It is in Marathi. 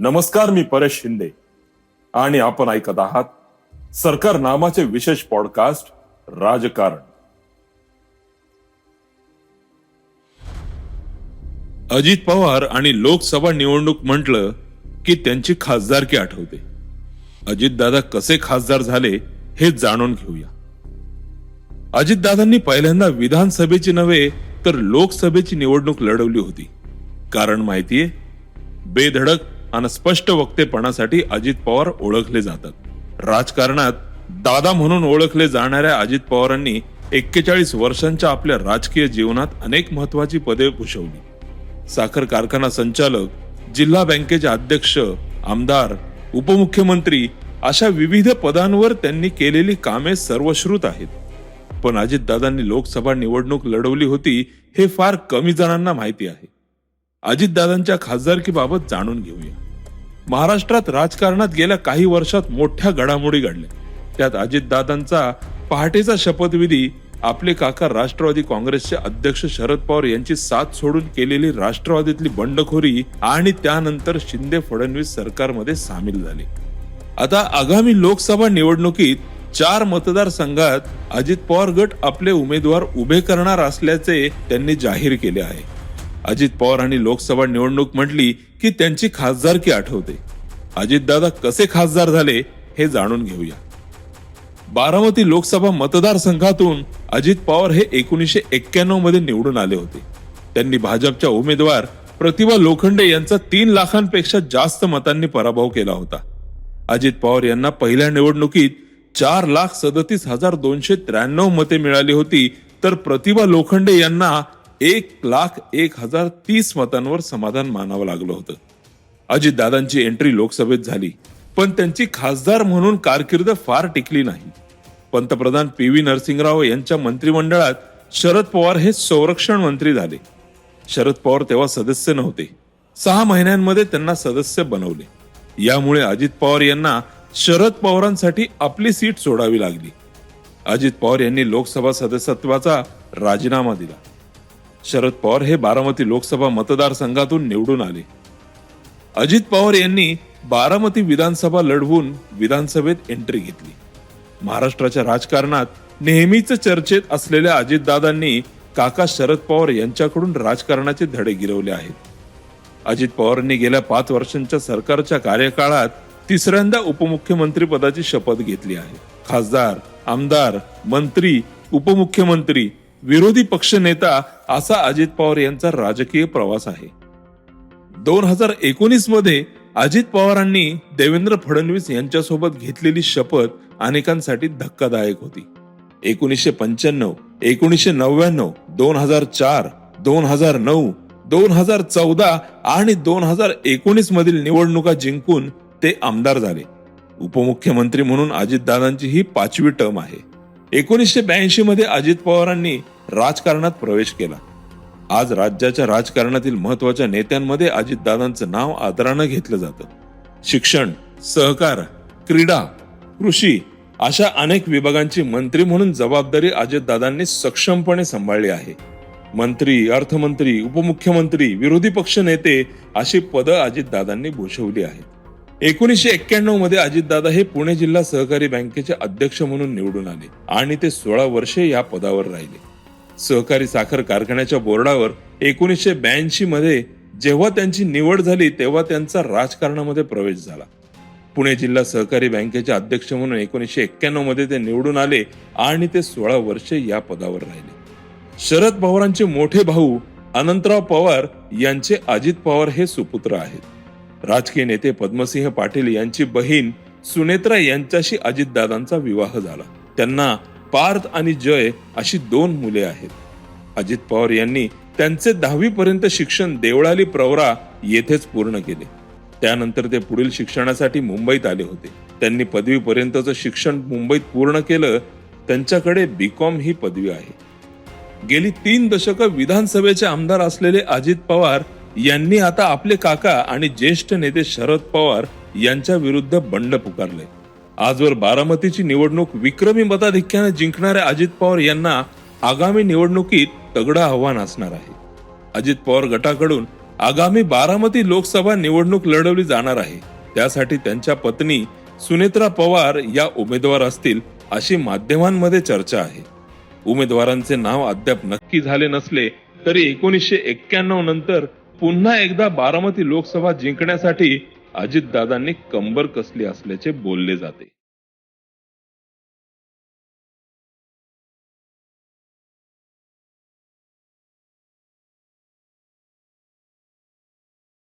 नमस्कार, मी परेश शिंदे आणि आपण ऐकत आहात सरकार नामाचे विशेष पॉडकास्ट राजकारण. अजित पवार आणि लोकसभा निवडणूक म्हटलं की त्यांची खासदारकी आठवते. अजितदादा कसे खासदार झाले हे जाणून घेऊया. अजितदादांनी पहिल्यांदा विधानसभेची नव्हे तर लोकसभेची निवडणूक लढवली होती. कारण माहितीये, बेधडक आणि स्पष्ट वक्तेपणासाठी अजित पवार ओळखले जातात. राजकारणात दादा म्हणून ओळखले जाणाऱ्या अजित पवारांनी 41 वर्षांच्या आपल्या राजकीय जीवनात अनेक महत्वाची पदे भूषवली. साखर कारखाना संचालक, जिल्हा बँकेचे अध्यक्ष, आमदार, उपमुख्यमंत्री अशा विविध पदांवर त्यांनी केलेली कामे सर्वश्रुत आहेत. पण अजितदादांनी लोकसभा निवडणूक लढवली होती हे फार कमी जणांना माहिती आहे. अजितदादांच्या खासदारकीबाबत जाणून घेऊया. महाराष्ट्रात राजकारणात गेल्या काही वर्षात मोठ्या घडामोडी घडल्या. त्यात अजितदादांचा पहाटेचा शपथविधी, आपले काका राष्ट्रवादी काँग्रेसचे अध्यक्ष शरद पवार यांची साथ सोडून केलेली राष्ट्रवादीतली बंडखोरी आणि त्यानंतर शिंदे फडणवीस सरकारमध्ये सामील झाले. आता आगामी लोकसभा निवडणुकीत 4 मतदारसंघात अजित पवार गट आपले उमेदवार उभे करणार असल्याचे त्यांनी जाहीर केले आहे. अजित पवार आणि लोकसभा निवडणूक म्हटली की त्यांची खासदारकी आठवते. अजितदादा कसे खासदार झाले हे जाणून घेऊया. बारामती लोकसभा मतदारसंघातून अजित पवार हे 1991 मध्ये निवडून आले होते. त्यांनी भाजपच्या उमेदवार प्रतिभा लोखंडे यांचा 3 लाखांपेक्षा जास्त मतांनी पराभव केला होता. अजित पवार यांना पहिल्या निवडणुकीत 4,37,293 मते मिळाली होती, तर प्रतिभा लोखंडे यांना 1,01,030 मतांवर समाधान मानावं लागलं होतं. अजितदादांची एंट्री लोकसभेत झाली, पण त्यांची खासदार म्हणून कारकीर्द फार टिकली नाही. पंतप्रधान PV नरसिंहराव यांच्या मंत्रिमंडळात शरद पवार हे संरक्षण मंत्री झाले. शरद पवार तेव्हा सदस्य नव्हते. 6 महिन्यांमध्ये त्यांना सदस्य बनवले. यामुळे अजित पवार यांना शरद पवारांसाठी आपली सीट सोडावी लागली. अजित पवार यांनी लोकसभा सदस्यत्वाचा राजीनामा दिला. शरद पवार हे बारामती लोकसभा मतदारसंघातून निवडून आले. अजित पवार यांनी बारामती विधानसभा लढवून विधानसभेत एंट्री घेतली. महाराष्ट्राच्या राजकारणात नेहमीच चर्चेत असलेल्या अजितदादांनी काका शरद पवार यांच्याकडून राजकारणाचे धडे गिरवले आहेत. अजित पवारांनी गेल्या 5 वर्षांच्या सरकारच्या कार्यकाळात 3ऱ्यांदा उपमुख्यमंत्री पदाची शपथ घेतली आहे. खासदार, आमदार, मंत्री, उपमुख्यमंत्री, विरोधी पक्ष नेता असा अजित पवार यांचा राजकीय प्रवास आहे. 2019 मध्ये अजित पवारांनी देवेंद्र फडणवीस यांच्यासोबत घेतलेली शपथ अनेकांसाठी धक्कादायक होती. 1995, 1999, 2004, 2009, 2014 आणि 2019 मधील निवडणुका जिंकून ते आमदार झाले. उपमुख्यमंत्री म्हणून अजितदादांची ही 5वी टर्म आहे. 1982 मध्ये अजित पवारांनी राजकारणात प्रवेश केला. आज राज्याच्या राजकारणातील महत्वाच्या नेत्यांमध्ये अजितदादांचं नाव आदरानं घेतलं जातं. शिक्षण, सहकार, क्रीडा, कृषी अशा अनेक विभागांची मंत्री म्हणून जबाबदारी अजितदादांनी सक्षमपणे सांभाळली आहे. मंत्री, अर्थमंत्री, उपमुख्यमंत्री, विरोधी पक्ष नेते अशी पदं अजितदादांनी भूषवली आहेत. 1991 मध्ये अजितदादा हे पुणे जिल्हा सहकारी बँकेचे अध्यक्ष म्हणून निवडून आले आणि ते 16 वर्षे या पदावर राहिले. सहकारी साखर कारखान्याच्या बोर्डावर 1982 मध्ये जेव्हा त्यांची निवड झाली तेव्हा त्यांचा राजकारणामध्ये प्रवेश झाला. पुणे जिल्हा सहकारी बँकेचे अध्यक्ष म्हणून 1991 मध्ये ते निवडून आले आणि ते 16 वर्षे या पदावर राहिले. शरद पवारांचे मोठे भाऊ अनंतराव पवार यांचे अजित पवार हे सुपुत्र आहेत. राजकीय नेते पद्मसिंह पाटील यांची बहीण सुनेत्रा यांच्याशी अजितदादांचा विवाह झाला. त्यांना पार्थ आणि जय अशी 2 मुले आहेत. अजित पवार यांनी त्यांचे 10वी पर्यंत शिक्षण देवळाली प्रवरा येथेच पूर्ण केले. त्यानंतर ते पुढील शिक्षणासाठी मुंबईत आले होते. त्यांनी 5वी पर्यंतचं शिक्षण मुंबईत पूर्ण केलं. त्यांच्याकडे BCom ही पदवी आहे. गेली 3 दशकं विधानसभेचे आमदार असलेले अजित पवार यांनी आता आपले काका आणि ज्येष्ठ नेते शरद पवार यांच्या विरुद्ध बंड पुकारले. आजवर बारामतीची निवडणूक विक्रमी मताधिक्याने जिंकणाऱ्या अजित पवार यांना आगामी निवडणुकीत तगडं आव्हान असणार आहे. अजित पवार गटाकडून आगामी बारामती लोकसभा निवडणूक लढवली जाणार आहे, त्यासाठी त्यांच्या पत्नी सुनेत्रा पवार या उमेदवार असतील अशी माध्यमांमध्ये चर्चा आहे. उमेदवारांचे नाव अद्याप नक्की झाले नसले तरी 1991 नंतर पुन्हा एकदा बारामती लोकसभा जिंकण्यासाठी अजितदादांनी कंबर कसली असल्याचे बोलले जाते.